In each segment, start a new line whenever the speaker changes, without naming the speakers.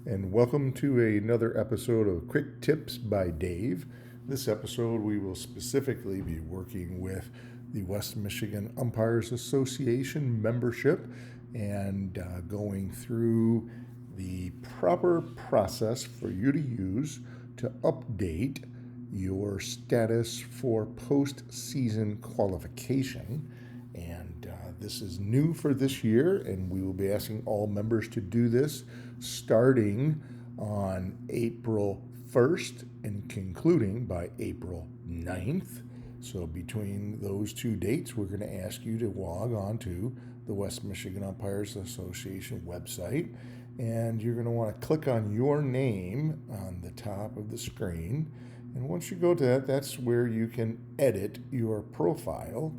and welcome to another episode of Quick Tips by Dave. This episode, we will specifically be working with the West Michigan Umpires Association membership and going through the proper process for you to use to update your status for postseason qualification. And this is new for this year, and we will be asking all members to do this starting on April 1st and concluding by April 9th. So between those two dates, we're going to ask you to log on to the West Michigan Umpires Association website, and you're going to want to click on your name on the top of the screen. And once you go to that, that's where you can edit your profile.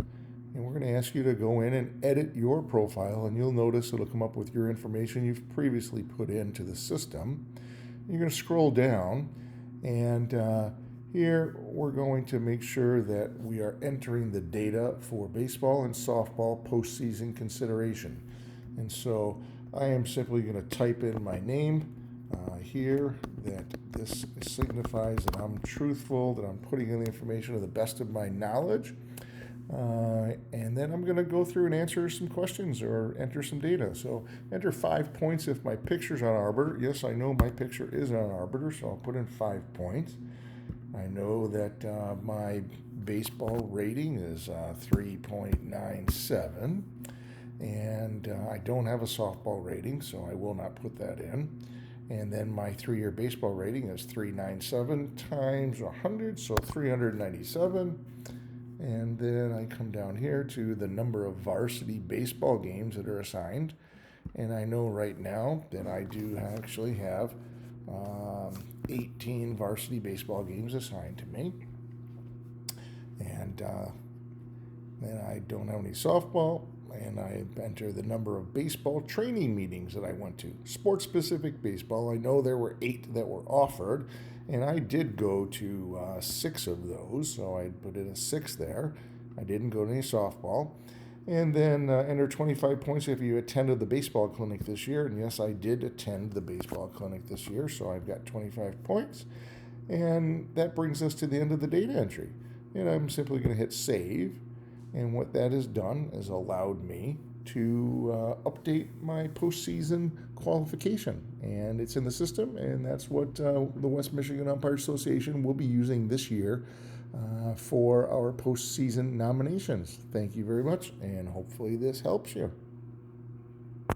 And we're going to ask you to go in and edit your profile, and you'll notice it'll come up with your information you've previously put into the system. You're going to scroll down, and here we're going to make sure that we are entering the data for baseball and softball postseason consideration. And so I am simply going to type in my name here, that this signifies that I'm truthful, that I'm putting in the information to the best of my knowledge. And then I'm going to go through and answer some questions or enter some data. So enter 5 points if my picture's on Arbiter. Yes, I know my picture is on Arbiter, so I'll put in 5 points. I know that my baseball rating is 3.97, and I don't have a softball rating, so I will not put that in. And then my 3-year baseball rating is 397 times 100, so 397. And then I come down here to the number of varsity baseball games that are assigned. And I know right now that I do actually have 18 varsity baseball games assigned to me. And then I don't have any softball. And I enter the number of baseball training meetings that I went to. Sports-specific baseball, I know there were 8 that were offered, and I did go to 6 of those, so I put in a 6 there. I didn't go to any softball. And then enter 25 points if you attended the baseball clinic this year. And yes, I did attend the baseball clinic this year, so I've got 25 points. And that brings us to the end of the data entry. And I'm simply going to hit save. And what that has done is allowed me to update my postseason qualification. And it's in the system, and that's what the West Michigan Umpire Association will be using this year for our postseason nominations. Thank you very much, and hopefully this helps you.